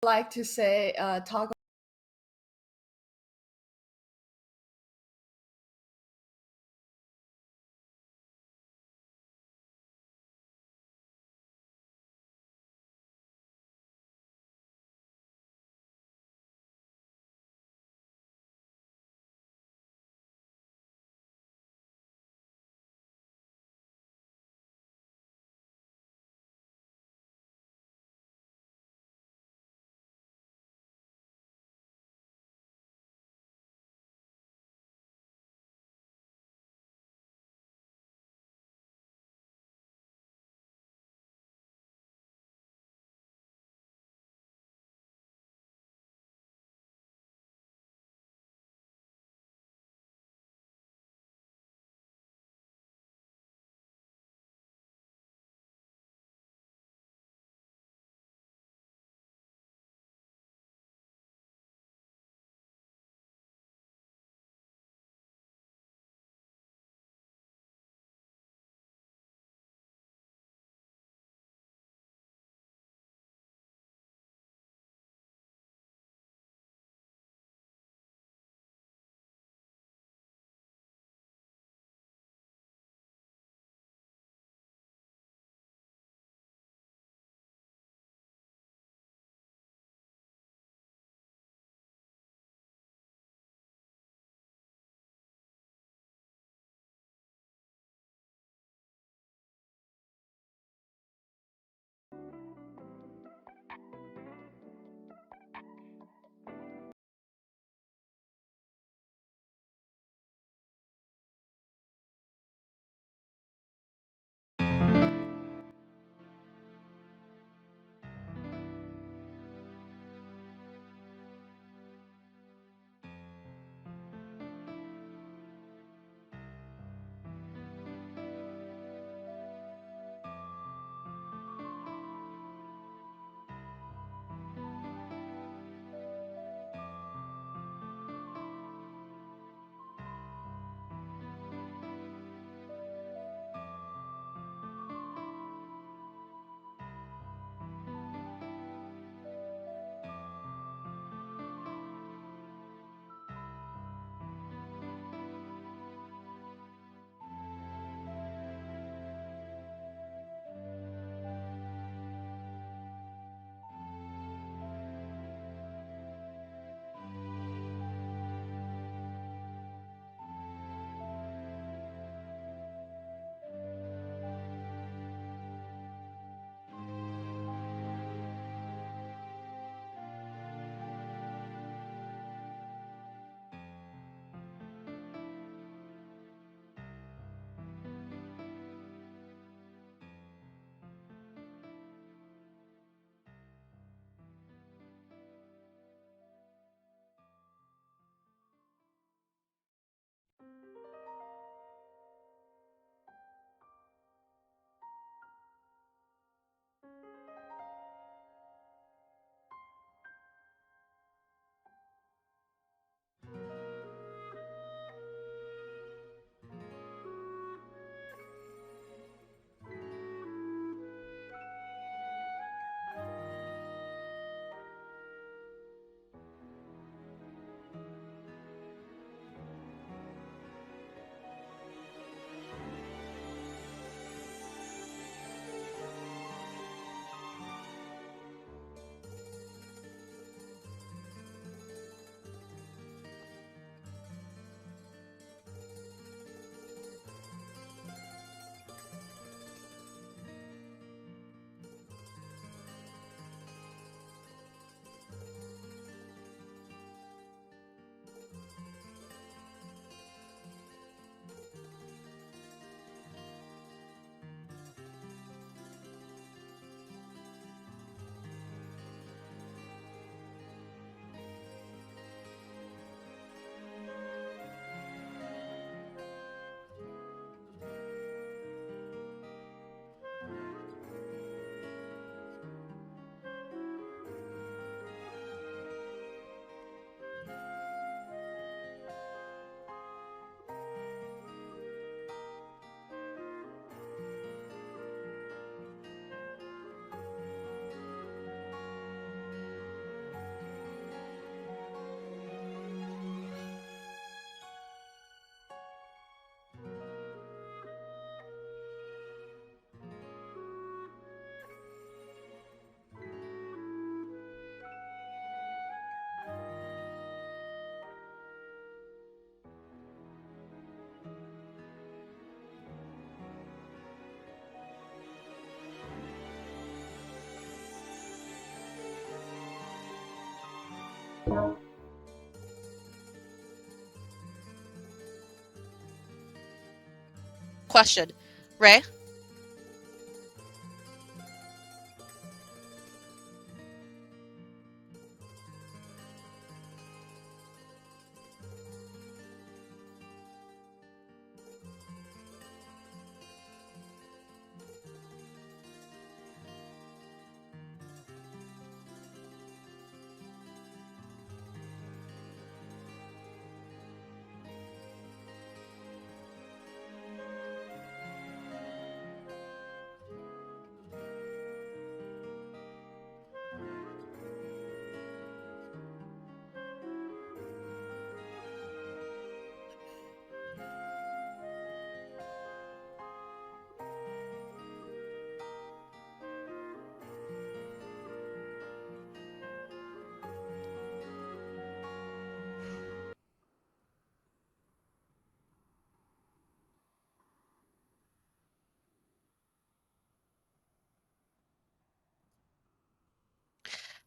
Like to say, talk Question. Ray?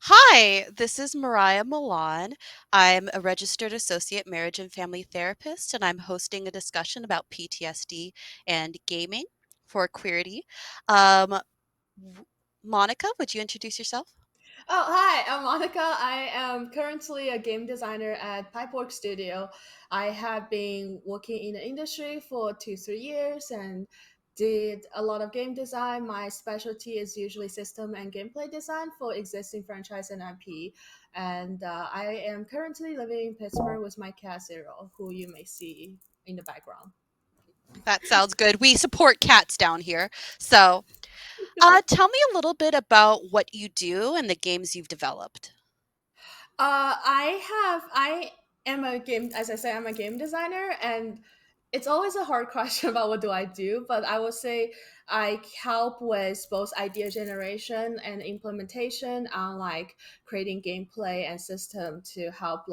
Hi, this is Mariah Milan. I'm a registered associate marriage and family therapist, and I'm hosting a discussion about PTSD and gaming for Qweerty. Um, Monica, would you introduce yourself? Oh, hi, I'm Monica. I am currently a game designer at Pipework Studio. I have been working in the industry for 2, 3 years and did a lot of game design. My specialty is usually system and gameplay design for existing franchise and IP. And I am currently living in Pittsburgh with my cat Zero, who you may see in the background. That sounds good. We support cats down here. So, tell me a little bit about what you do and the games you've developed. I am a game, as I say, I'm a game designer, and it's always a hard question about what do I do, but I would say I help with both idea generation and implementation on like creating gameplay and system to help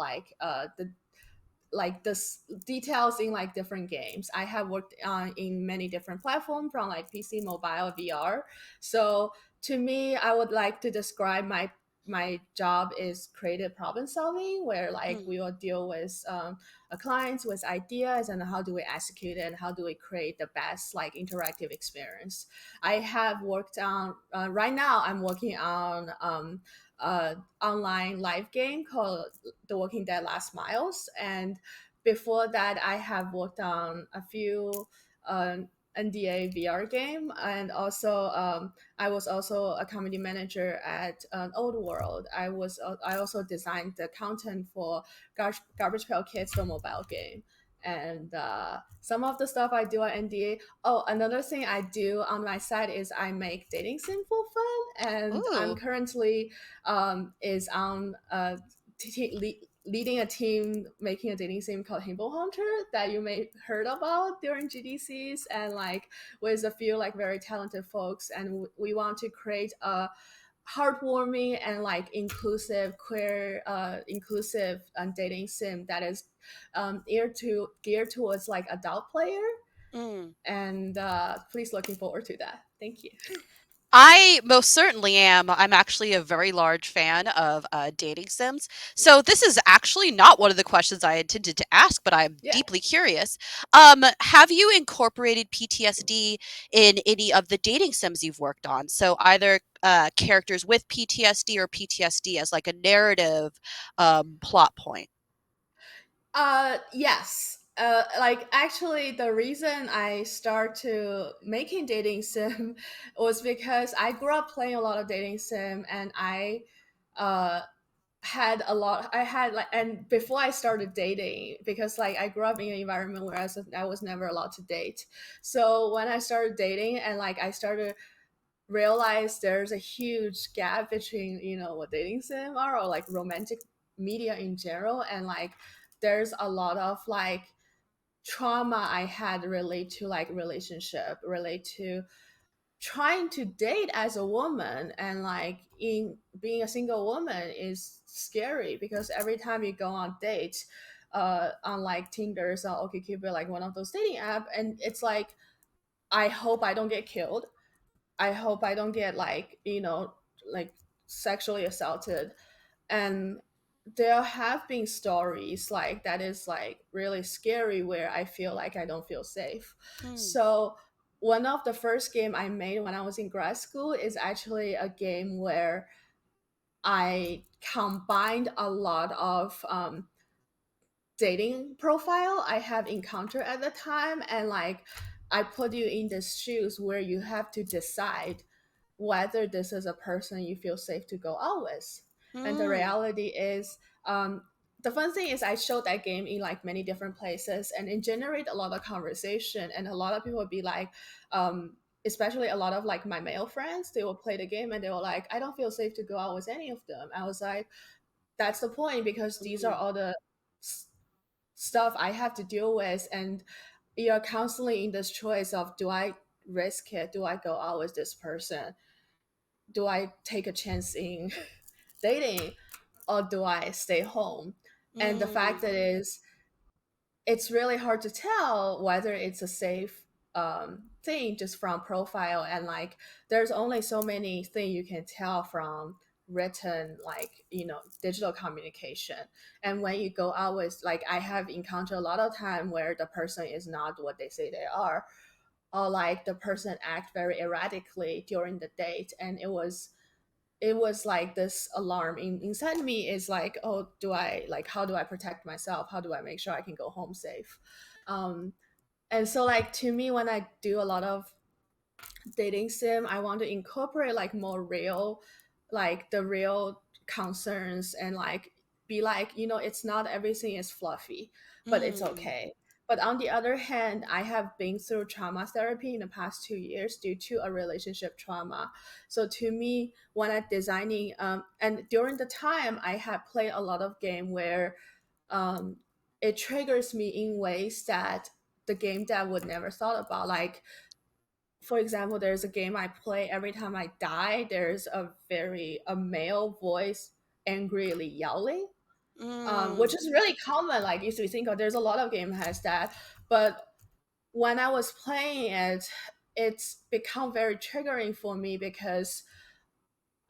details in like different games. I have worked on in many different platforms from like PC, mobile, VR. So to me, I would like to describe my job is creative problem solving, where like Mm. we will deal with a clients with ideas and how do we execute it and how do we create the best like interactive experience. I have worked on right now. I'm working on online live game called The Walking Dead Last Miles. And before that, I have worked on a few NDA VR game, and also I was also a community manager at an Old World. I also designed the content for Garbage Pail Kids, the mobile game. And some of the stuff I do at NDA. Oh, another thing I do on my side is I make dating sim for fun, and I'm Ooh. currently is on leading a team making a dating sim called Himbo Hunter that you may heard about during GDCs, and like with a few like very talented folks, and we want to create a heartwarming and like inclusive queer inclusive dating sim that is geared towards like adult player. Mm. And please looking forward to that. Thank you. I most certainly am. I'm actually a very large fan of dating sims. So this is actually not one of the questions I intended to ask, but I'm Yeah. deeply curious. Have you incorporated PTSD in any of the dating sims you've worked on? So either characters with PTSD or PTSD as like a narrative plot point. Yes. Like actually, the reason I start to making dating sim was because I grew up playing a lot of dating sim, and uh, I had like, and before I started dating, because like I grew up in an environment where I was never allowed to date. So when I started dating, and like I started realize there's a huge gap between what dating sim are or like romantic media in general, and like there's a lot of like trauma I had relate to like relationship, relate to trying to date as a woman, and like in being a single woman is scary because every time you go on dates on like Tinder or OkCupid, like one of those dating app, and it's like I hope I don't get killed. I hope I don't get like like sexually assaulted. And there have been stories like that is like really scary where I feel like I don't feel safe. Mm. So one of the first game I made when I was in grad school is actually a game where I combined a lot of dating profile I have encountered at the time, and like I put you in the shoes where you have to decide whether this is a person you feel safe to go out with. And the Mm. reality is, the fun thing is I showed that game in like many different places, and it generated a lot of conversation, and a lot of people would be like, especially a lot of like my male friends, they will play the game and they were like, I don't feel safe to go out with any of them. I was like, that's the point, because these are Mm. all the stuff I have to deal with, and you're constantly in this choice of, do I risk it? Do I go out with this person? Do I take a chance in dating, or do I stay home? And the fact Mm. that is, it's really hard to tell whether it's a safe thing just from profile, and like there's only so many things you can tell from written, like, digital communication. And when you go out with, like, I have encountered a lot of time where the person is not what they say they are, or like the person act very erratically during the date, and it was like this alarm inside me is like, oh, do I, like, how do I protect myself, how do I make sure I can go home safe? um and so, like, to me, when I do a lot of dating sim, I want to incorporate like more real, like the real concerns, and like be like, it's not everything is fluffy, but it's Mm. okay. But on the other hand, I have been through trauma therapy in the past 2 years due to a relationship trauma. So to me, when I'm designing, and during the time, I had played a lot of game where um, it triggers me in ways that the game dev would never thought about. Like, for example, there's a game I play. Every time I die, there's a male voice angrily yelling, which Mm. is really common. Like, if you think of, there's a lot of game has that. But when I was playing it, it's become very triggering for me, because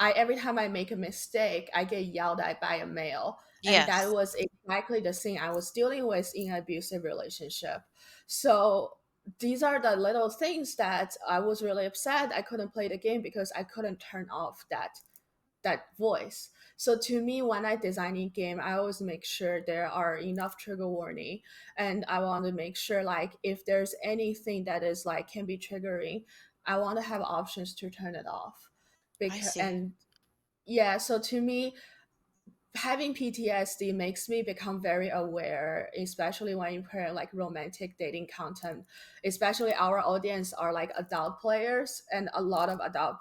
I every time I make a mistake, I get yelled at by a male, and that Yes, was exactly the thing I was dealing with in an abusive relationship. So these are the little things that I was really upset I couldn't play the game, because I couldn't turn off that voice. So to me, when I design a game, I always make sure there are enough trigger warning, and I want to make sure, like, if there's anything that is like can be triggering, I want to have options to turn it off. I Because, see. and yeah, so to me, having PTSD makes me become very aware, especially when you pair like romantic dating content. Especially our audience are like adult players, and a lot of adult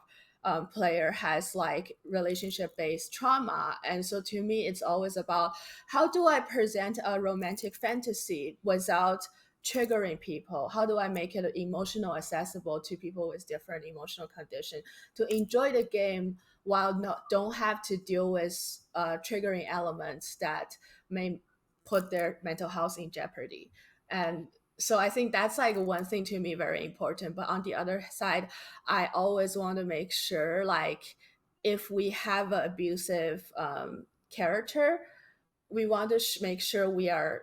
player has like relationship based trauma. And so to me, it's always about, how do I present a romantic fantasy without triggering people? How do I make it emotional accessible to people with different emotional condition to enjoy the game, while not don't have to deal with triggering elements that may put their mental health in jeopardy. And so I think that's like one thing to me very important. But on the other side, I always want to make sure, like, if we have an abusive character, we want to make sure we are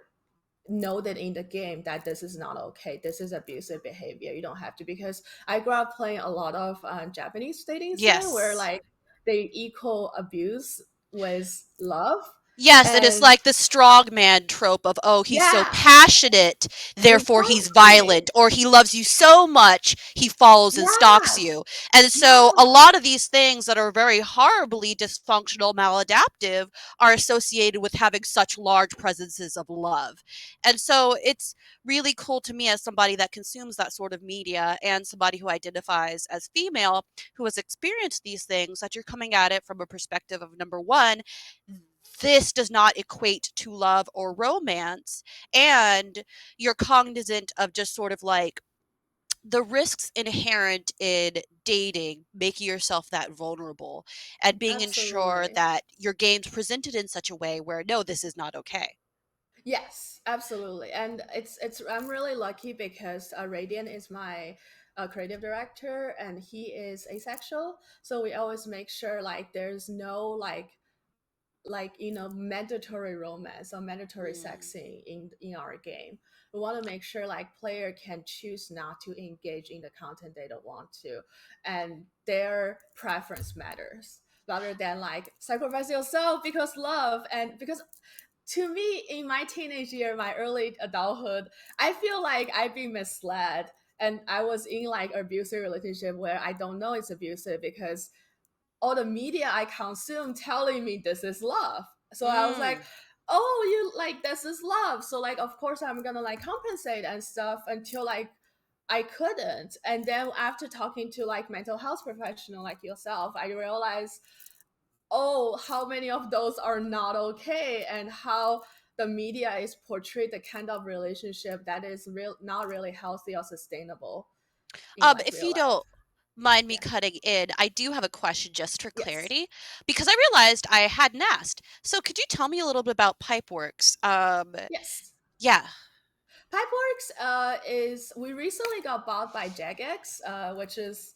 noted in the game that this is not okay, this is abusive behavior. You don't have to, because I grew up playing a lot of Japanese dating sim where Yes. like they equal abuse with love. Yes, it is And like the strong man trope of, oh, he's so yeah, passionate, therefore he's exactly. violent, or he loves you so much, he follows and stalks Yes, you. And so a yes, lot of these things that are very horribly dysfunctional, maladaptive, are associated with having such large presences of love. And so it's really cool to me as somebody that consumes that sort of media and somebody who identifies as female who has experienced these things that you're coming at it from a perspective of number one, this does not equate to love or romance. And you're cognizant of just sort of like the risks inherent in dating, making yourself that vulnerable, and being ensure absolutely. that your game's presented in such a way where, no, this is not okay. Yes, absolutely. And it's I'm really lucky because Radiant is my creative director, and he is asexual. So we always make sure like there's no like mandatory romance or mandatory sex Mm. scene in our game. We want to make sure like player can choose not to engage in the content they don't want to, and their preference matters rather than like sacrifice yourself because love. And because to me, in my teenage year, my early adulthood, I feel like I've been misled, and I was in like abusive relationship where I don't know it's abusive because all the media I consume telling me this is love. So I was like, Mm. oh, you like this is love. So like of course I'm gonna like compensate and stuff until like I couldn't. And then after talking to like mental health professional like yourself, I realized, oh, how many of those are not okay, and how the media is portrayed the kind of relationship that is real not really healthy or sustainable in like If real you life. don't mind me Yeah. cutting in, I do have a question just for Yes. clarity because I realized I hadn't asked. So could you tell me a little bit about Pipeworks? Yes. Yeah. Pipeworks is we recently got bought by Jagex, which is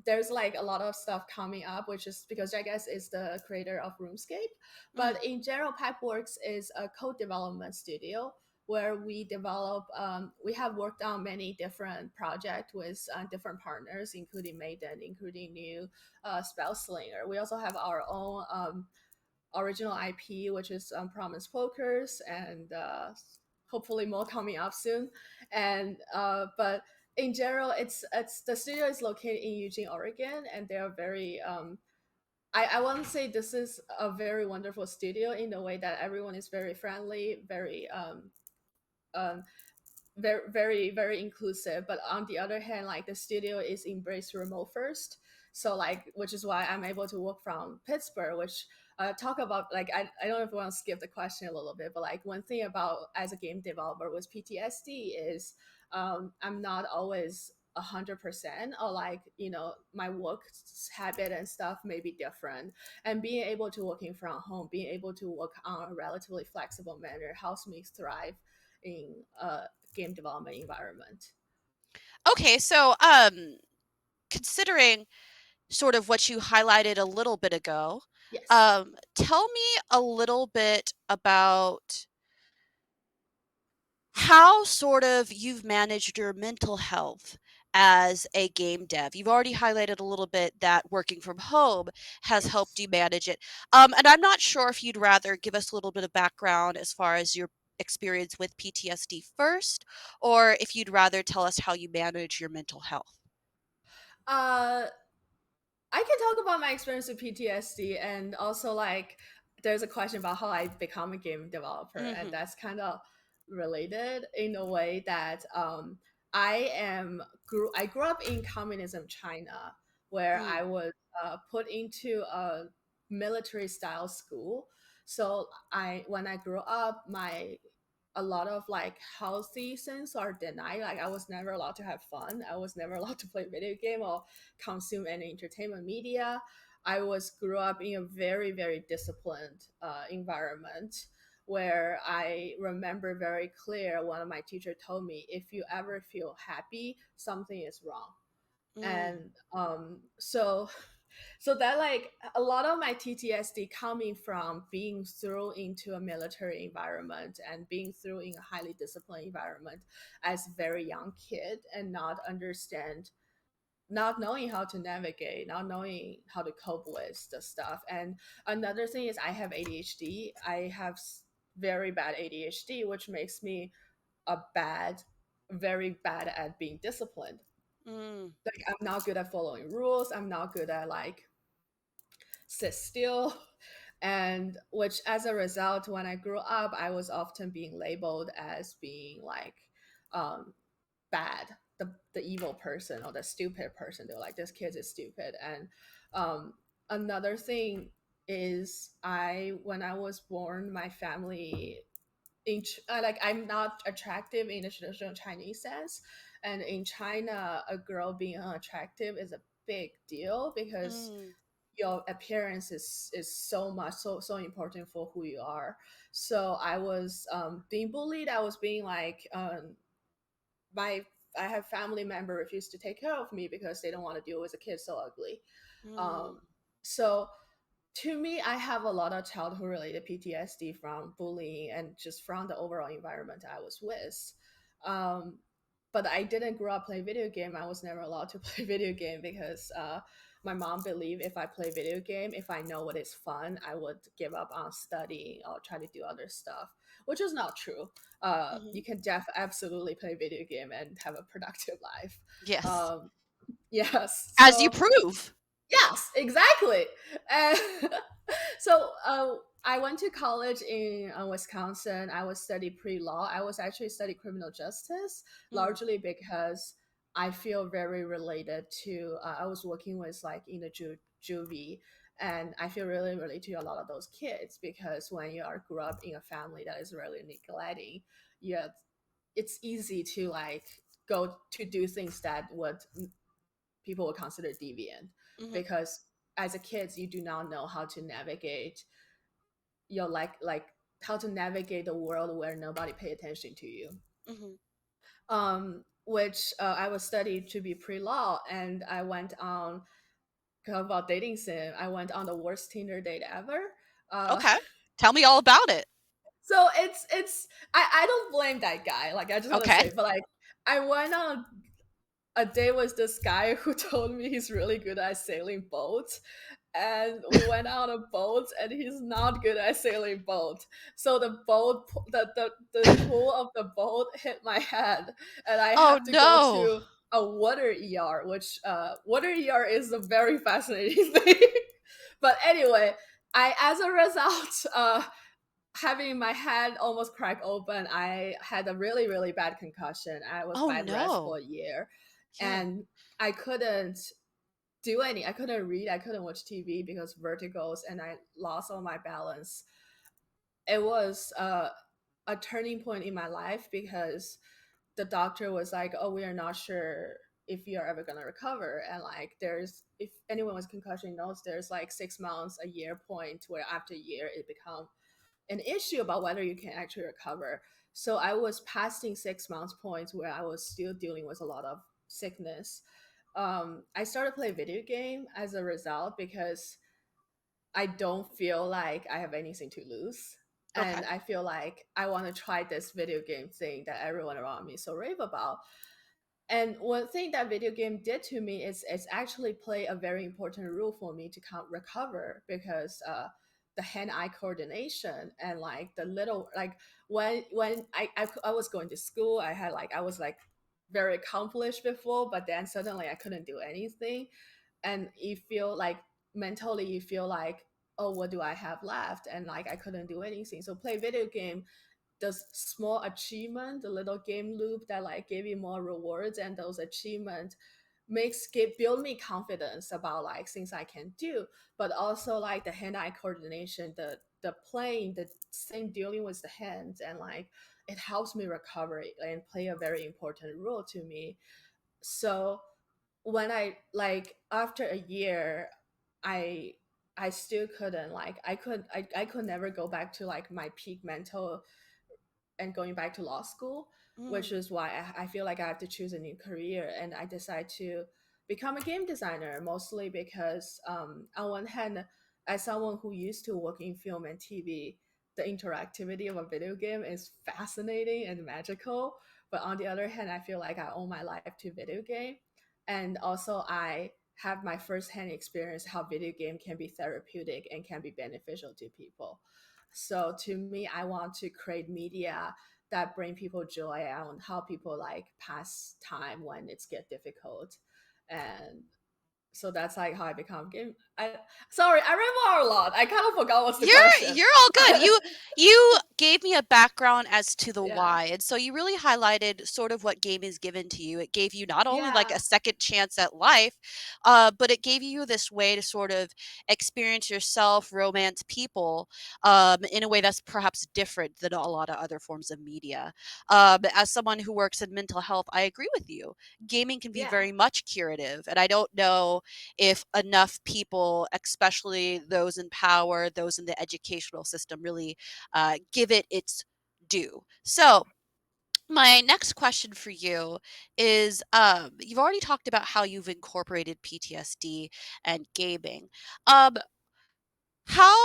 there's like a lot of stuff coming up, which is because Jagex is the creator of RuneScape. Mm. But in general, Pipeworks is a code development studio where we develop. We have worked on many different projects with different partners, including Maiden, including new Spell Slinger. We also have our own original IP, which is Promise Pokers, and hopefully more coming up soon. And but in general, it's the studio is located in Eugene, Oregon, and they are very. I want to say this is a very wonderful studio in the way that everyone is very friendly, um, very inclusive. But on the other hand, like the studio is embraced remote first, so like which is why I'm able to work from Pittsburgh, which talk about like I don't know if I want to skip the question a little bit, but like one thing about as a game developer with PTSD is I'm not always 100%, or like my work habit and stuff may be different, and being able to working from home, being able to work on a relatively flexible manner helps me thrive in game development environment. Okay, so considering sort of what you highlighted a little bit ago, Yes. tell me a little bit about how sort of you've managed your mental health as a game dev. You've already highlighted a little bit that working from home has helped Yes. you manage it. And I'm not sure if you'd rather give us a little bit of background as far as your experience with PTSD first, or if you'd rather tell us how you manage your mental health. Uh, I can talk about my experience with PTSD, and also like there's a question about how I become a game developer, and Hmm. that's kind of related in a way that I grew up in communism China, where Mm, I was put into a military style school. So I when I grew up, my a lot of like healthy things are denied. Like I was never allowed to have fun. I was never allowed to play video game or consume any entertainment media. I was grew up in a very disciplined environment where I remember very clear one of my teacher told me, if you ever feel happy, something is wrong. mm, And so that like a lot of my PTSD coming from being thrown into a military environment and being thrown in a highly disciplined environment as a very young kid, and not knowing how to navigate, not knowing how to cope with the stuff. And another thing is I have ADHD. I have very bad ADHD, which makes me very bad at being disciplined. mm, Like I'm not good at following rules. I'm not good at like sit still. And which as a result, when I grew up, I was often being labeled as being like um, bad, the evil person or the stupid person. They're like, this kid is stupid. And um, another thing is when I was born, my family like I'm not attractive in the traditional Chinese sense, and in China, a girl being unattractive is a big deal because mm, your appearance is so much so important for who you are. So I was being bullied. I was being like my I have family member refused to take care of me because they don't want to deal with a kid so ugly. mm, Um, so to me, I have a lot of childhood related PTSD from bullying and just from the overall environment I was with. Um, but I didn't grow up playing video game. I was never allowed to play video game because my mom believed if I play video game, if I know what is fun, I would give up on studying or try to do other stuff, which is not true. Hmm. You can absolutely play video game and have a productive life. Yes. Um, yes, As you so prove. yes, exactly. And so I went to college in Wisconsin. I was study pre-law. I was actually study criminal justice, Mm, largely because I feel very related to. I was working with like in the juvie, and I feel really related to a lot of those kids because when you are grew up in a family that is really neglecting, yeah, it's easy to like go to do things that would people would consider deviant mhm, because as a kid you do not know how to navigate your like how to navigate the world where nobody pay attention to you, mhm. which I was studied to be pre-law, and I went on talk about dating sim. I went on the worst Tinder date ever. uh, Okay. Tell me all about it. so it's I don't blame that guy, like I just want to Okay. say, but like I went on a date with this guy who told me he's really good at sailing boats, and we went out on a boat and he's not good at sailing boat, so the boat the pool of the boat hit my head and I Oh have to go no. to a water ER, which water ER is a very fascinating thing. But anyway, I as a result having my head almost crack open, I had a really bad concussion. I was Oh bed rest for no. a year, Yeah. and I couldn't do any. I couldn't read. I couldn't watch TV because vertigos, and I lost all my balance. It was a turning point in my life because the doctor was like, "Oh, we are not sure if you're ever gonna recover." And like, there's if anyone with concussion knows, there's like 6 months, a year point where after a year it becomes an issue about whether you can actually recover. So I was passing 6 months points where I was still dealing with a lot of sickness. I started playing video game as a result because I don't feel like I have anything to lose. Okay. And I feel like I want to try this video game thing that everyone around me so rave about. And one thing that video game did to me is it's actually play a very important role for me to recover because the hand-eye coordination and like the little like when I was going to school, I was like very accomplished before, but then suddenly I couldn't do anything, and you feel like mentally you feel like, oh, what do I have left, and like I couldn't do anything. So play video game, the small achievement, the little game loop that like give you more rewards, and those achievements build me confidence about like things I can do, but also like the hand-eye coordination, the playing, the same dealing with the hands, and like it helps me recover and play a very important role to me. So when I like after a year, I I still couldn't like I could never go back to like my peak mental and going back to law school, which Mm, is why I feel like I have to choose a new career. And I decided to become a game designer, mostly because, on one hand, as someone who used to work in film and TV, the interactivity of a video game is fascinating and magical. But on the other hand, I feel like I owe my life to video game. And also, I have my firsthand experience how video game can be therapeutic and can be beneficial to people. So to me, I want to create media that bring people joy and how people like pass time when it's get difficult. And so that's like how I become game. I sorry, I ramble a lot. I kind of forgot what's the You're question. you're all good. You gave me a background as to the Yeah, why, and so you really highlighted sort of what game is given to you. It gave you not only like a yeah, second chance at life, but it gave you this way to sort of experience yourself, romance people, in a way that's perhaps different than a lot of other forms of media. As someone who works in mental health, I agree with you. Gaming can be yeah, very much curative, and I don't know if enough people, especially those in power, those in the educational system, really give it its due. So, my next question for you is you've already talked about how you've incorporated PTSD and gaming. Um, How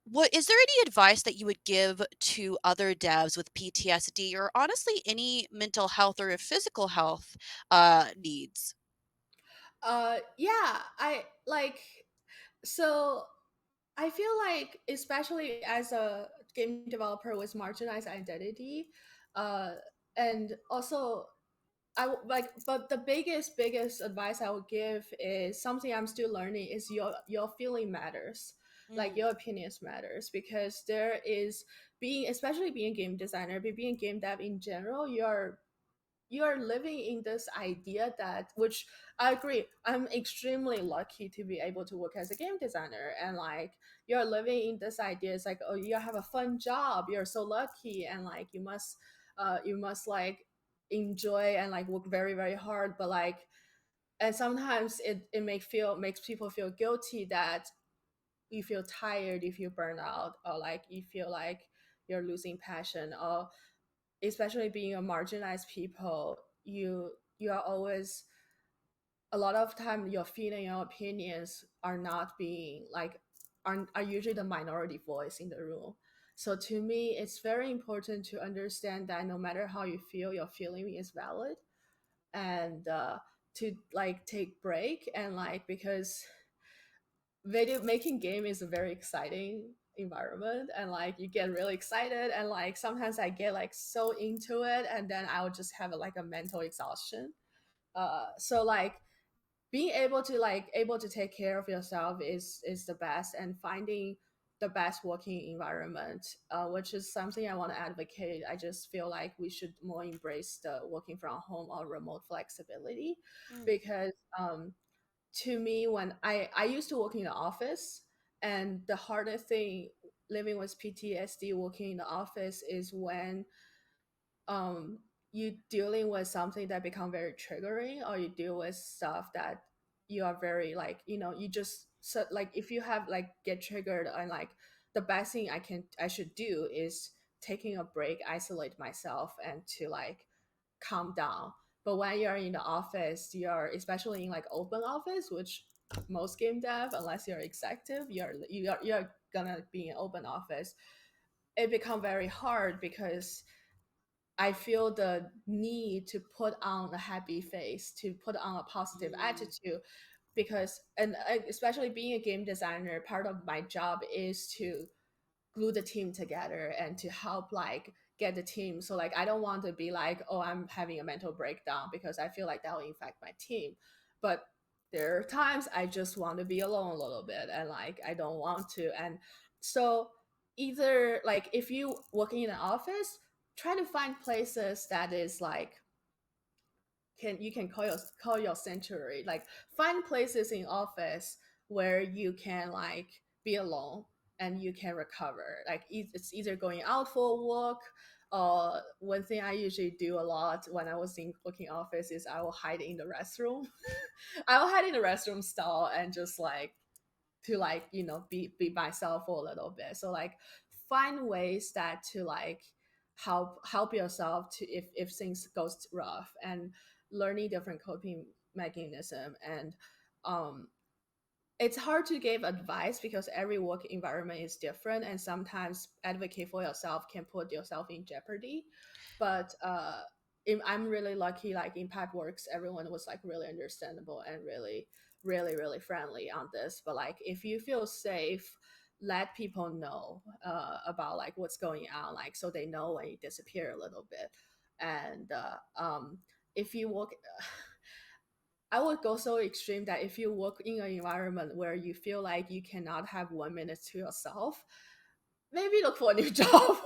what is there any advice that you would give to other devs with PTSD or honestly any mental health or physical health needs? Yeah, I like so I feel like, especially as a game developer with marginalized identity, uh, and also like, but the biggest advice I would give is something I'm still learning is your feeling matters, like Mm, your opinions matters, because there is being, especially being a game designer, but being game dev in general, you're living in this idea that, which I agree, I'm extremely lucky to be able to work as a game designer, and like you're living in this idea, it's like, oh, you have a fun job, you're so lucky, and like you must like enjoy and like work very very hard, but like, and sometimes it makes people feel guilty that you feel tired, you feel burnt out, or like you feel like you're losing passion, or especially being a marginalized people, you are always, a lot of time your feeling, your opinions are not being like, are usually the minority voice in the room. So to me it's very important to understand that no matter how you feel, your feeling is valid, and to like take break, and like, because video making game is a very exciting environment, and like you get really excited, and like sometimes I get like so into it, and then I would just have like a mental exhaustion. So like being able to take care of yourself is the best, and finding the best working environment, which is something I want to advocate. I just feel like we should more embrace the working from home or remote flexibility, mm, because to me, when I used to work in the office, and the hardest thing living with PTSD working in the office is when um you dealing with something that become very triggering, or you deal with stuff that you are very like, you just, so like if you have like get triggered, and like the best thing I should do is taking a break, isolate myself, and to like calm down. But when you're in the office, you're, especially in like open office, which most game dev, unless you're executive, you're gonna be in open office, it become very hard, because I feel the need to put on a happy face, to put on a positive mm, attitude, because, and especially being a game designer, part of my job is to glue the team together and to help like get the team. So like I don't want to be like, oh, I'm having a mental breakdown, because I feel like that will affect my team. But there are times I just want to be alone a little bit, and like I don't want to. And so either like, if you working in an office, try to find places that is like, can, you can call your sanctuary, like find places in office where you can like be alone and you can recover, like it's either going out for a walk, or one thing I usually do a lot when I was in working office is I will hide in the restroom. I will hide in the restroom stall and just like to like, be myself for a little bit. So like find ways that to like help yourself to, if things goes rough, and learning different coping mechanism. And um it's hard to give advice because every work environment is different, and sometimes advocate for yourself can put yourself in jeopardy. But I'm really lucky, like Impact Works, everyone was like really understandable and really really friendly on this. But like if you feel safe, let people know about like what's going on, like so they know when you disappear a little bit. And if you work I would go so extreme that if you work in an environment where you feel like you cannot have 1 minute to yourself, maybe look for a new job.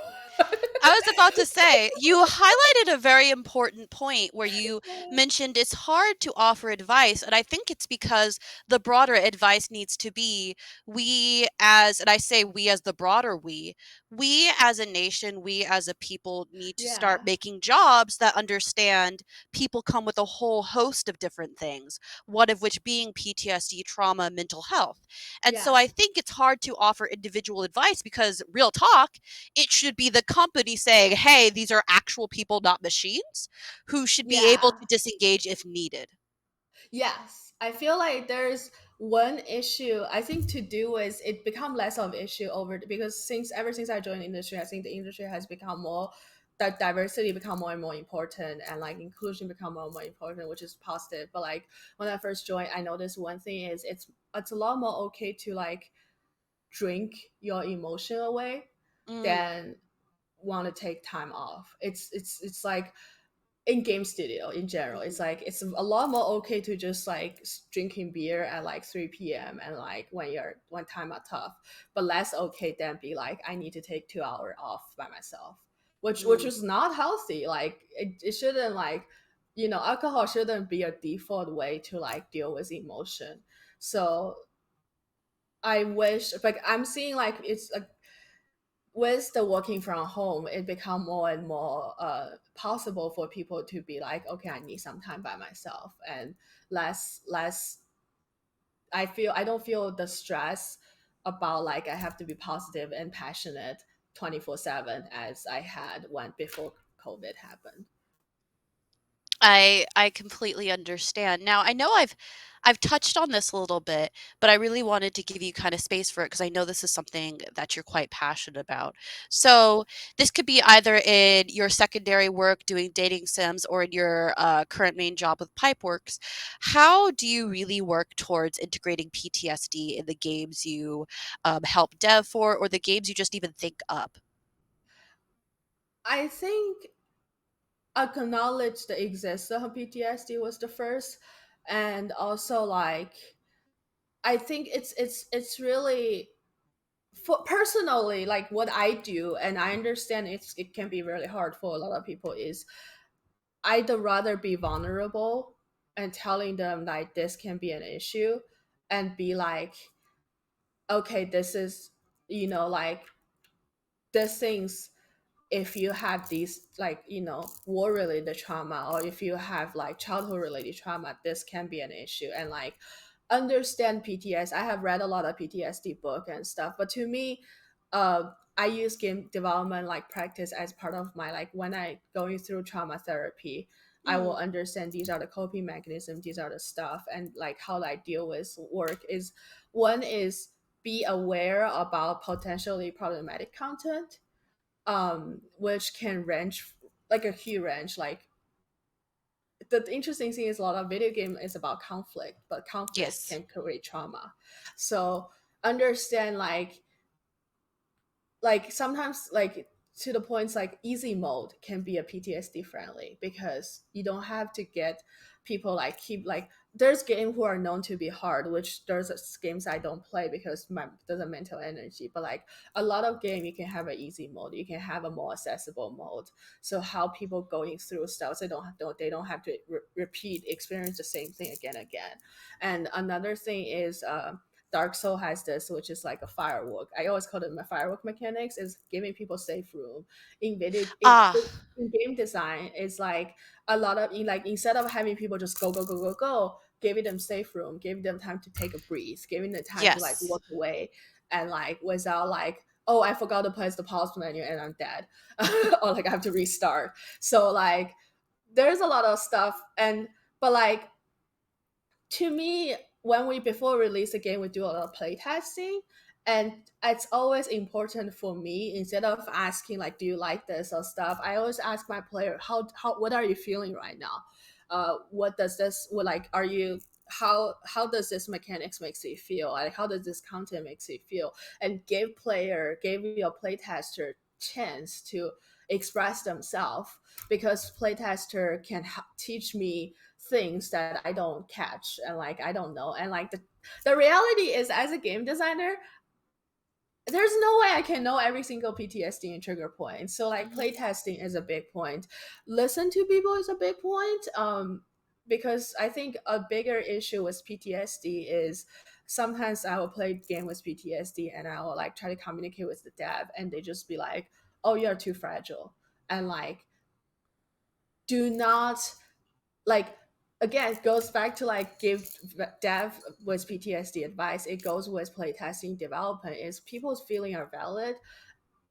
I was about to say, you highlighted a very important point where you mentioned it's hard to offer advice. And I think it's because the broader advice needs to be we as, and I say we as the broader we as a nation, we as a people need to start Yeah, making jobs that understand people come with a whole host of different things, one of which being PTSD, trauma, mental health. And so yeah, I think it's hard to offer individual advice because, real talk, it should be the company saying, hey, these are actual people, not machines, who should be able yeah. to disengage if needed. Yes, I feel like there's one issue I think to do is it become less of an issue over because since ever since I joined the industry, I think the industry has become more that diversity become more and more important and like inclusion become more and more important, which is positive. But like when I first joined, I noticed one thing is it's a lot more okay to like drink your emotion away Mm, than want to take time off. It's like in game studio in general, it's mhm, like it's a lot more okay to just like drinking beer at like 3 p.m. and like when time are tough, but less okay than be like I need to take 2 hour off by myself, which mm. is not healthy. Like it shouldn't like alcohol shouldn't be a default way to like deal with emotion. So I wish like I'm seeing like it's like with the working from home, it become more and more possible for people to be like, okay, I need some time by myself, and less. I don't feel the stress about like I have to be positive and passionate 24/7 as I had when before COVID happened. I completely understand. Now, I know I've touched on this a little bit, but I really wanted to give you kind of space for it because I know this is something that you're quite passionate about. So, this could be either in your secondary work doing dating sims or in your current main job with Pipeworks. How do you really work towards integrating PTSD in the games you help dev for or the games you just even think up? I think acknowledge the existence of PTSD was the first, and also like I think it's really for personally like what I do, and I understand it can be really hard for a lot of people, is I'd rather be vulnerable and telling them like this can be an issue and be like, okay, this is like these things, if you have these like war related trauma, or if you have like childhood related trauma, this can be an issue. And like understand PTSD. I have read a lot of PTSD book and stuff, but to me, I use game development like practice as part of my like when I going through trauma therapy. I will Mm, understand these are the coping mechanisms, these are the stuff, and like how I deal with work is one is be aware about potentially problematic content, which can range like a huge range. Like the interesting thing is a lot of video game is about conflict, but conflict yes. can create trauma. So understand like sometimes like to the points like easy mode can be a PTSD friendly because you don't have to get people like keep like there's games who are known to be hard, which there's games I don't play because my there's a mental energy. But like a lot of game you can have an easy mode, you can have a more accessible mode. So how people going through stuff, they don't have to repeat experience the same thing again and again. And another thing is Dark Soul has this, which is like a firework. I always call it my firework mechanics. Is giving people safe room in video Ah, in game design. Is like a lot of like instead of having people just go go go go go, giving them safe room, giving them time to take a breeze, giving them time to like yes. walk away, and like without like oh I forgot to press the pause menu and I'm dead, or like I have to restart. So like there's a lot of stuff, and but like to me, when we before release a game, we do a lot of play testing, and it's always important for me instead of asking like, "Do you like this?" or stuff. I always ask my player, "How what are you feeling right now? What does this what like? Are you how does this mechanics makes you feel? Like how does this content makes you feel?" And give your playtester chance to express themselves, because playtester can teach me things that I don't catch and like I don't know. And like the reality is as a game designer, there's no way I can know every single PTSD and trigger point. So like Mhm. playtesting is a big point. Listen to people is a big point. Because I think a bigger issue with PTSD is sometimes I will play game with PTSD and I will like try to communicate with the dev and they just be like, "Oh, you're too fragile," and like do not like again it goes back to like give dev with PTSD advice. It goes with playtesting development is people's feeling are valid.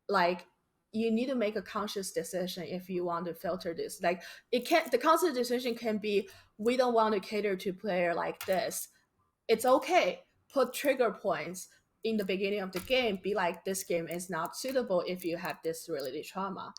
Like you need to make a conscious decision if you want to filter this. Like it can't the conscious decision can be we don't want to cater to player like this, it's okay. Put trigger points in the beginning of the game. Be like, this game is not suitable if you have this related trauma,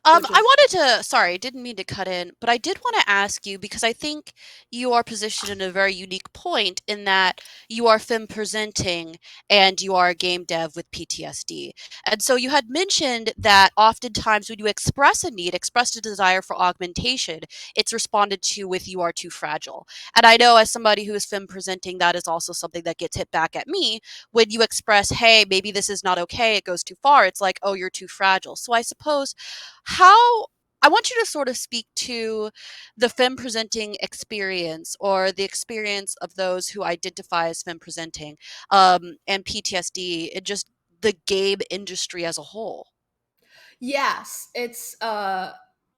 which I is wanted to, sorry, didn't mean to cut in, but I did want to ask you because I think you are positioned in a very unique point in that you are film presenting and you are a game dev with PTSD. And so you had mentioned that oftentimes when you express a need, express a desire for augmentation, it's responded to with you are too fragile. And I know as somebody who is film presenting, that is also something that gets hit back at me when you express, hey, maybe this is not okay, it goes too far. It's like, oh, you're too fragile. So I suppose how I want you to sort of speak to the femme presenting experience or the experience of those who identify as femme presenting and PTSD and just the game industry as a whole. yes, it's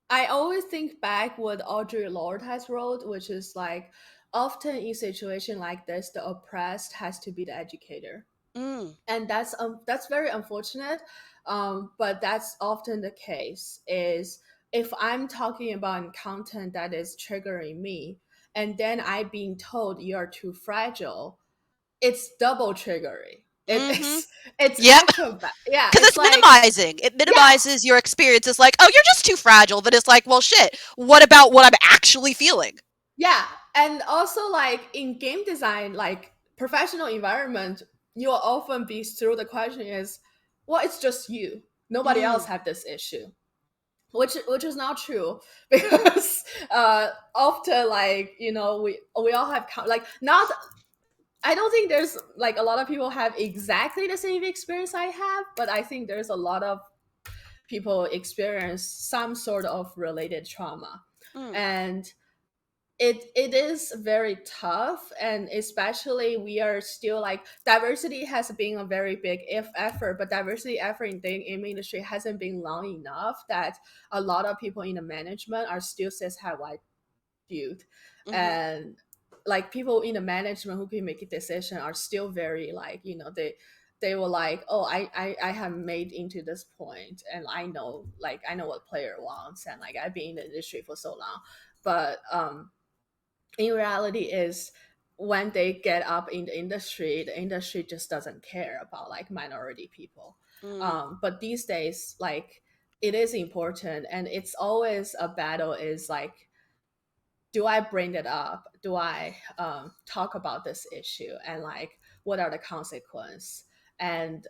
I always think back what Audre Lorde has wrote, which is like, often in situation like this, the oppressed has to be the educator, Mm, and that's very unfortunate. But that's often the case. Is if I'm talking about content that is triggering me, and then I being told you're too fragile, it's double triggering. mm-hmm. It's Yep. actual yeah. Because It's it's like minimizing. It yeah, minimizes your experience. It's like, oh, you're just too fragile. But it's like, well, shit. What about what I'm actually feeling? yeah, and also like in game design, like professional environment, you will often be through the question is, well, it's just you. Nobody else Mm, have this issue, which is not true because often like we all have like not. I don't think there's like a lot of people have exactly the same experience I have, but I think there's a lot of people experience some sort of related trauma, mm, and it is very tough, and especially we are still like diversity has been a very big if effort, but diversity effort in the game industry hasn't been long enough that a lot of people in the management are still cis het white dude, mm-hmm, and like people in the management who can make a decision are still very like they were like, oh, I have made into this point, and I know what player wants, and like I've been in the industry for so long, but in reality is when they get up in the industry just doesn't care about like minority people. mm, But these days, like it is important, and it's always a battle. Is like, do I bring it up? Do I talk about this issue? And like, what are the consequences? And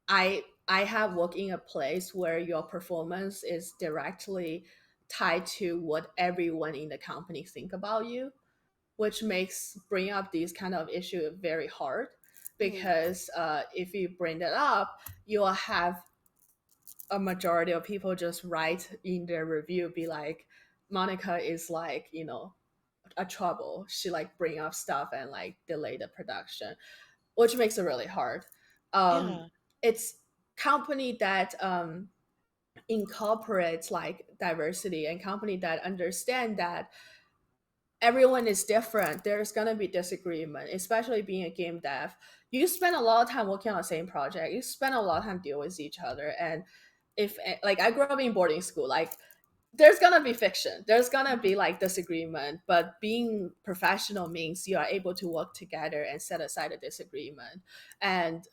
I have worked in a place where your performance is directly tied to what everyone in the company think about you, which makes bring up these kind of issue very hard, mm, because if you bring that up, you'll have a majority of people just write in their review, be like, Monica is like, a trouble. She like bring up stuff and like delay the production, which makes it really hard. Um, yeah. it's company that incorporates like diversity, and company that understand that everyone is different. There's gonna be disagreement, especially being a game dev. You spend a lot of time working on the same project. You spend a lot of time dealing with each other. And if like I grew up in boarding school, like there's gonna be fiction. There's gonna be like disagreement, but being professional means you are able to work together and set aside a disagreement. And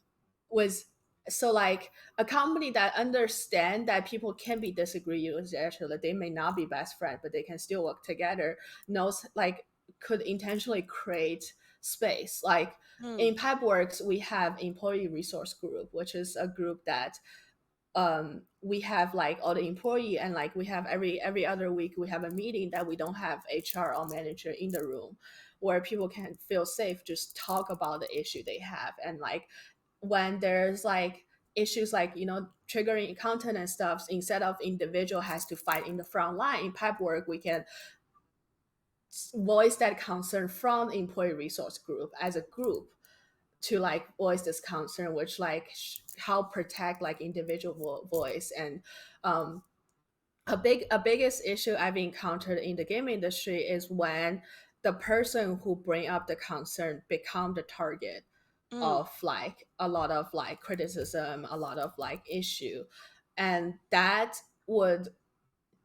was so like a company that understand that people can be disagree with each other, they may not be best friends, but they can still work together, knows like could intentionally create space. Like Mm, in Pipeworks, we have employee resource group, which is a group that we have like all the employee, and like we have every other week we have a meeting that we don't have HR or manager in the room, where people can feel safe just talk about the issue they have. And like when there's like issues like triggering content and stuff, instead of individual has to fight in the front line, in pipe work we can voice that concern from employee resource group as a group to like voice this concern, which like help protect like individual voice. And um a biggest issue I've encountered in the game industry is when the person who bring up the concern become the target mm, of like a lot of like criticism, a lot of like issue, and that would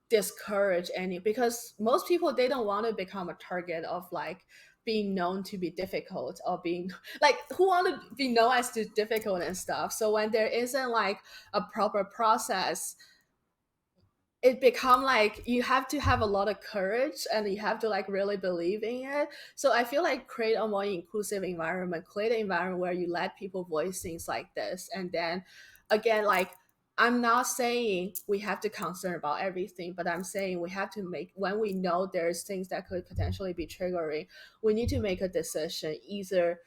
discourage any, because most people they don't want to become a target of like being known to be difficult, or being like, who want to be known as too difficult and stuff. So when there isn't like a proper process, it become like you have to have a lot of courage, and you have to like really believe in it. So I feel like create a more inclusive environment, create an environment where you let people voice things like this. And then again, like, I'm not saying we have to concern about everything, but I'm saying we have to make, when we know there's things that could potentially be triggering, we need to make a decision, either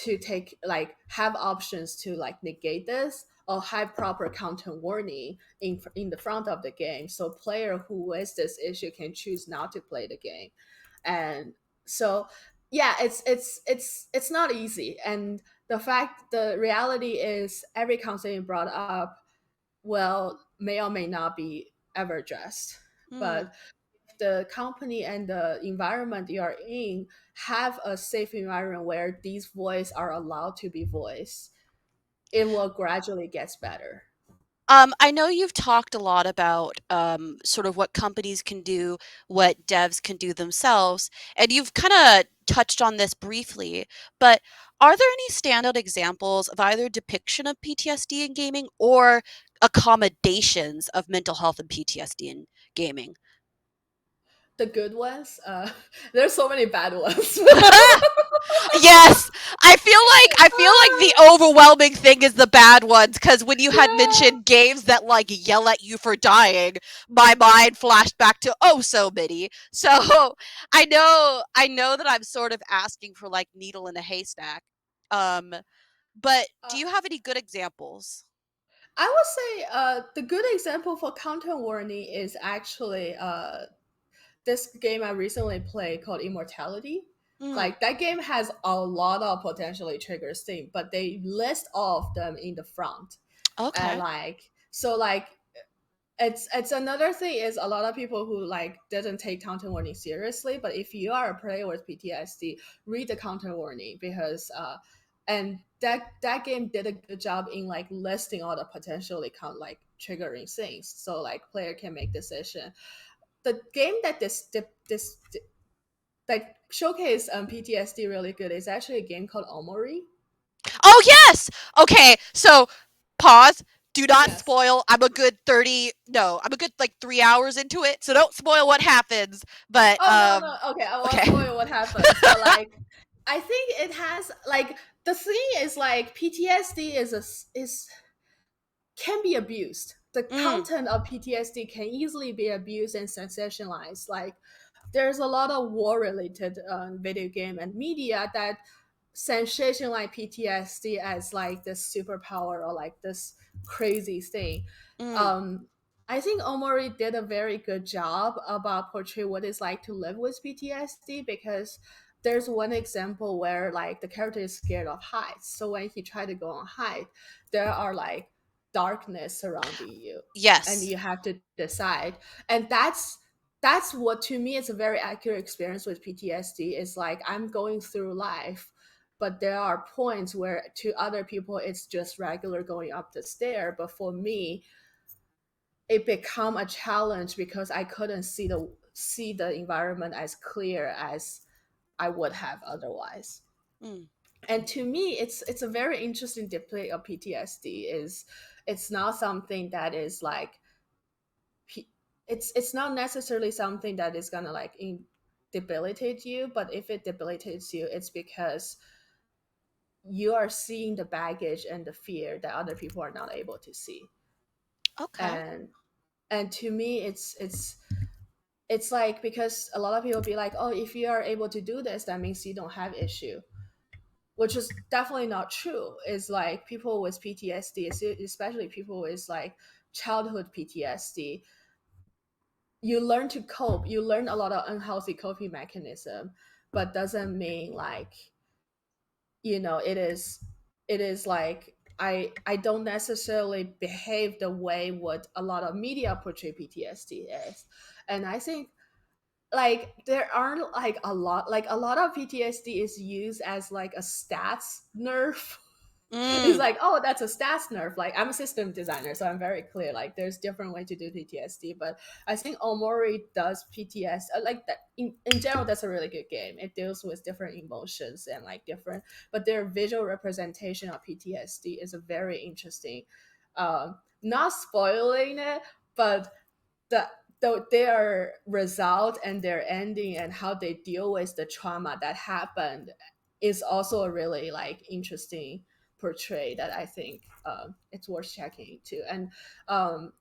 to take, like, have options to like negate this, or have proper content warning in the front of the game, so player who with this issue can choose not to play the game. And so yeah, it's not easy. And the reality is every concern you brought up, well, may or may not be ever addressed. Mm. But the company and the environment you are in have a safe environment where these voices are allowed to be voiced, it will gradually get better. I know you've talked a lot about sort of what companies can do, what devs can do themselves, and you've kind of touched on this briefly. But are there any standout examples of either depiction of PTSD in gaming or accommodations of mental health and PTSD in gaming? The good ones, there's so many bad ones. Yes, I feel like the overwhelming thing is the bad ones, because when you had Yeah. mentioned games that like yell at you for dying, my mind flashed back to oh so many. So I know that I'm sort of asking for like needle in a haystack. Um, but do uh, you have any good examples? I would say the good example for content warning is actually this game I recently played called Immortality. Mm, Like, that game has a lot of potentially triggers thing, but they list all of them in the front. And okay. like, so like, it's another thing is a lot of people who like doesn't take content warning seriously. But if you are a player with PTSD, read the content warning, because and that game did a good job in like listing all the potentially like triggering things, so like player can make decision. The game that this like showcase PTSD really good is actually a game called Omori. Oh yes. Okay, so pause. Do not Yes. spoil. I'm a good 30, no, I'm a good like 3 hours into it, so don't spoil what happens. But Oh no, no. Okay, I won't okay. spoil what happens, but like, I think it has like, the thing is like PTSD is can be abused. The Mm, content of PTSD can easily be abused and sensationalized. Like, there's a lot of war related video game and media that sensationalize PTSD as like this superpower, or like this crazy thing. mm, Um, I think Omori did a very good job about portray what it's like to live with PTSD, because there's one example where like the character is scared of heights. So when he tried to go on height, there are like darkness surrounding you, and yes. you have to decide. And that's what, to me, it's a very accurate experience with PTSD. Is like, I'm going through life, but there are points where to other people it's just regular going up the stair, but for me it become a challenge because I couldn't see the environment as clear as I would have otherwise. Mm, And to me it's a very interesting display of PTSD. Is it's not something that is like it's not necessarily something that is gonna like debilitate you, but if it debilitates you, it's because you are seeing the baggage and the fear that other people are not able to see. okay. And to me it's like, because a lot of people be like, oh, if you are able to do this, that means you don't have issue, which is definitely not true. Is like, people with PTSD, especially people with like childhood PTSD, you learn to cope, you learn a lot of unhealthy coping mechanism, but doesn't mean like, it is like, I don't necessarily behave the way what a lot of media portray PTSD is. And I think like there aren't like a lot of PTSD is used as like a stats nerf. It's Mm, like, oh, that's a stats nerf. Like I'm a system designer, so I'm very clear. Like there's different way to do PTSD, but I think Omori does PTSD like that. In general, that's a really good game. It deals with different emotions and like different, but their visual representation of PTSD is a very interesting. Not spoiling it, but the their result and their ending and how they deal with the trauma that happened is also a really like interesting portray that I think it's worth checking too. And um,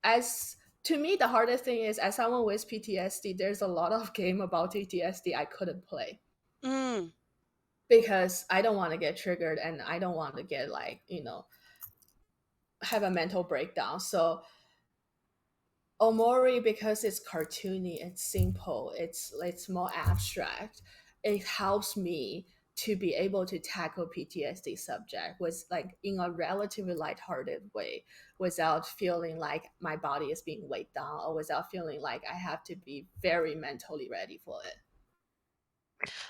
as to me, the hardest thing is as someone with PTSD, there's a lot of game about PTSD I couldn't play mm. because I don't want to get triggered and I don't want to get like have a mental breakdown. So Omori, because it's cartoony, it's simple, it's more abstract. It helps me to be able to tackle PTSD subject with like in a relatively lighthearted way, without feeling like my body is being weighed down or without feeling like I have to be very mentally ready for it.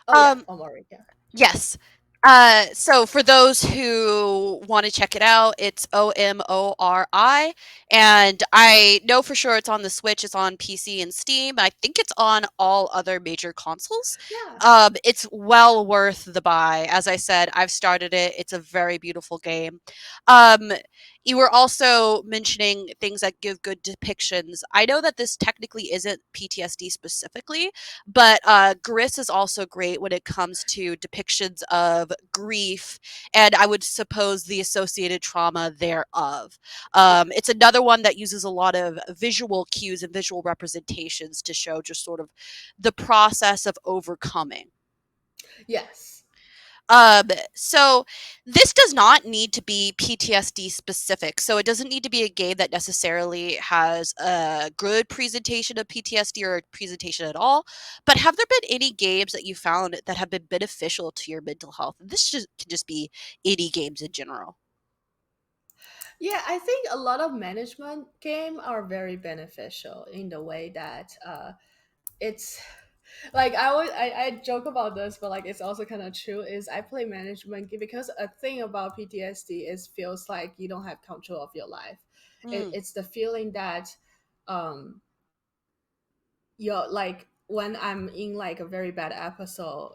Oh yeah, Um, Omori. Yeah, yes. So for those who want to check it out, it's Omori, and I know for sure it's on the Switch, it's on PC and Steam. I think it's on all other major consoles. yeah. It's well worth the buy. As I said, I've started it. It's a very beautiful game. Um, you were also mentioning things that give good depictions. I know that this technically isn't PTSD specifically, but Gris is also great when it comes to depictions of grief, and I would suppose the associated trauma thereof. It's another one that uses a lot of visual cues and visual representations to show just sort of the process of overcoming. Yes. So this does not need to be PTSD specific. So it doesn't need to be a game that necessarily has a good presentation of PTSD or a presentation at all. But have there been any games that you found that have been beneficial to your mental health? This can just be any games in general. Yeah, I think a lot of management game are very beneficial in the way that it's like I joke about this, but like it's also kind of true. Is I play management because a thing about PTSD is feels like you don't have control of your life. Mm, It's the feeling that um you're like when I'm in like a very bad episode,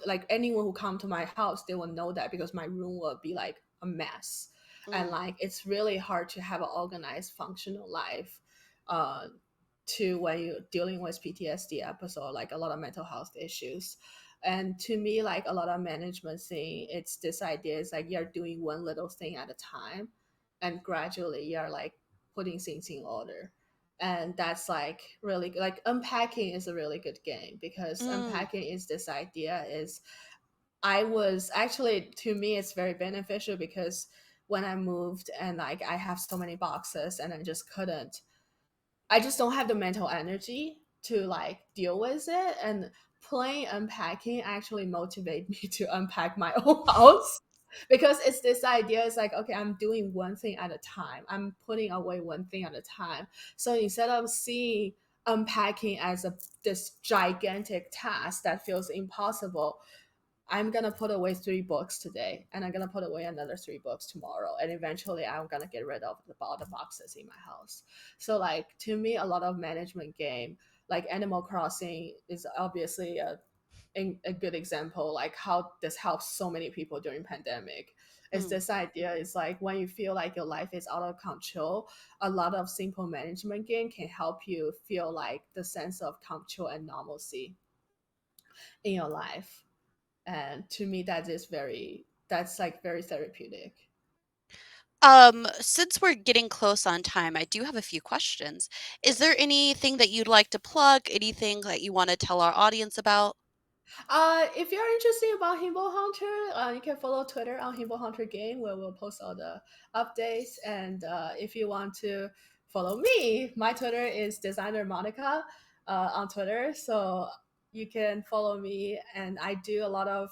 like anyone who come to my house, they will know that because my room will be like a mess, and mm, like it's really hard to have an organized, functional life. Uh, to when you're dealing with PTSD episode, like a lot of mental health issues. And to me, like a lot of management thing, it's this idea is like you're doing one little thing at a time, and gradually you're like putting things in order. And that's like really like unpacking is a really good game because mm. unpacking is this idea is I was actually to me it's very beneficial because when I moved and like I have so many boxes and I just don't have the mental energy to like deal with it. And playing unpacking actually motivate me to unpack my own house because it's this idea. It's like, okay, I'm doing one thing at a time. I'm putting away one thing at a time. So instead of seeing unpacking as this gigantic task that feels impossible, I'm gonna put away 3 books today, and I'm gonna put away another 3 books tomorrow, and eventually I'm gonna get rid of all the boxes in my house. So, like to me, a lot of management game, like Animal Crossing, is obviously a good example. Like how this helps so many people during pandemic. Is Mm. this idea is like when you feel like your life is out of control, a lot of simple management game can help you feel like the sense of control and normalcy in your life. And to me that's like very therapeutic. Since we're getting close on time, I do have a few questions. Is there anything that you'd like to plug? Anything that you want to tell our audience about? If you're interested about Himbo Hunter, you can follow Twitter on Himbo Hunter Game where we'll post all the updates. And if you want to follow me, my Twitter is designer Monica on Twitter. So you can follow me, and I do a lot of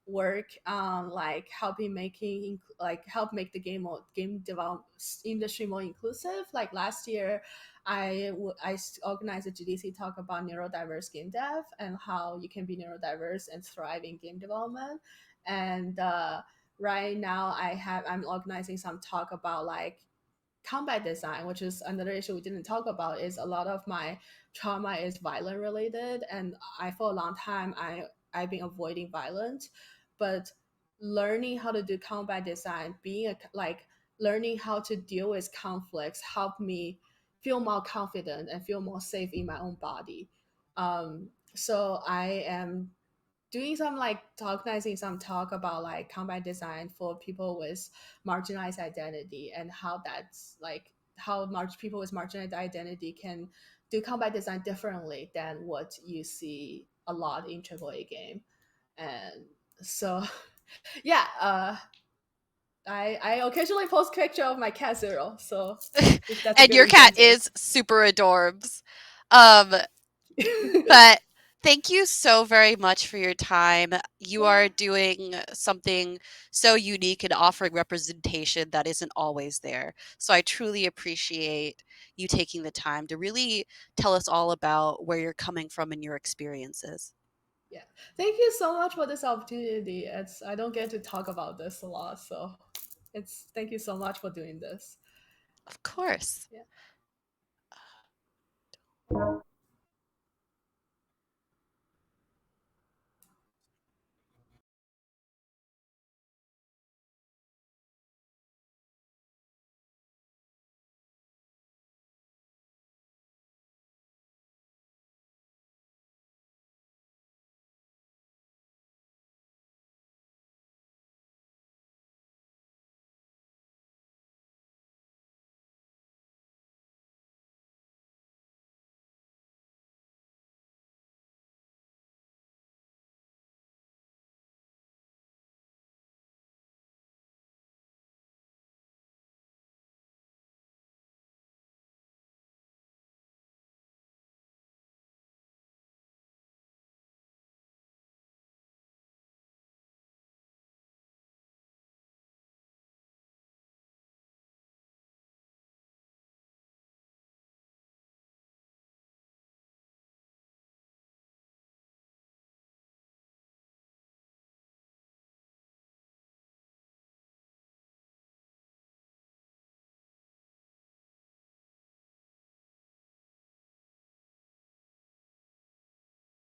work on like like help make the game develop industry more inclusive. Like last year, organized a GDC talk about neurodiverse game dev and how you can be neurodiverse and thrive in game development. And right now I'm organizing some talk about like combat design, which is another issue we didn't talk about. Is a lot of my trauma is violent related, and I for a long time I've been avoiding violence, but learning how to do combat design, being a like learning how to deal with conflicts, helped me feel more confident and feel more safe in my own body. So I am doing some like organizing some talk about like combat design for people with marginalized identity, and how that's like how people with marginalized identity can do combat design differently than what you see a lot in AAA game. And so yeah, I occasionally post picture of my cat Zero, so if that's a And good your cat example. is super adorbs. Um, but thank you so very much for your time. You Yeah. are doing something so unique and offering representation that isn't always there. So I truly appreciate you taking the time to really tell us all about where you're coming from and your experiences. Yeah. Thank you so much for this opportunity. It's I don't get to talk about this a lot, so it's thank you so much for doing this. Of course. Yeah.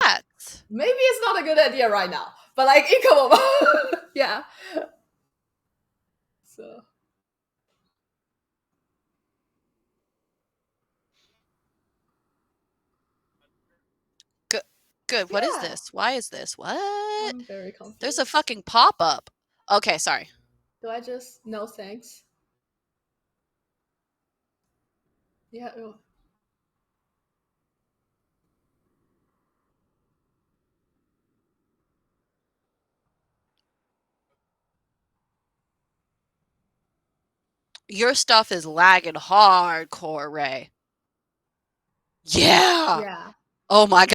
That. Maybe it's not a good idea right now, but like in come yeah. So Good. Good. What is yeah, this? Why is this? What? I'm very There's a confused. fucking pop up. Okay, sorry. Do I just no thanks? Yeah. Oh. Your stuff is lagging hardcore, Ray. Yeah. Yeah. Oh my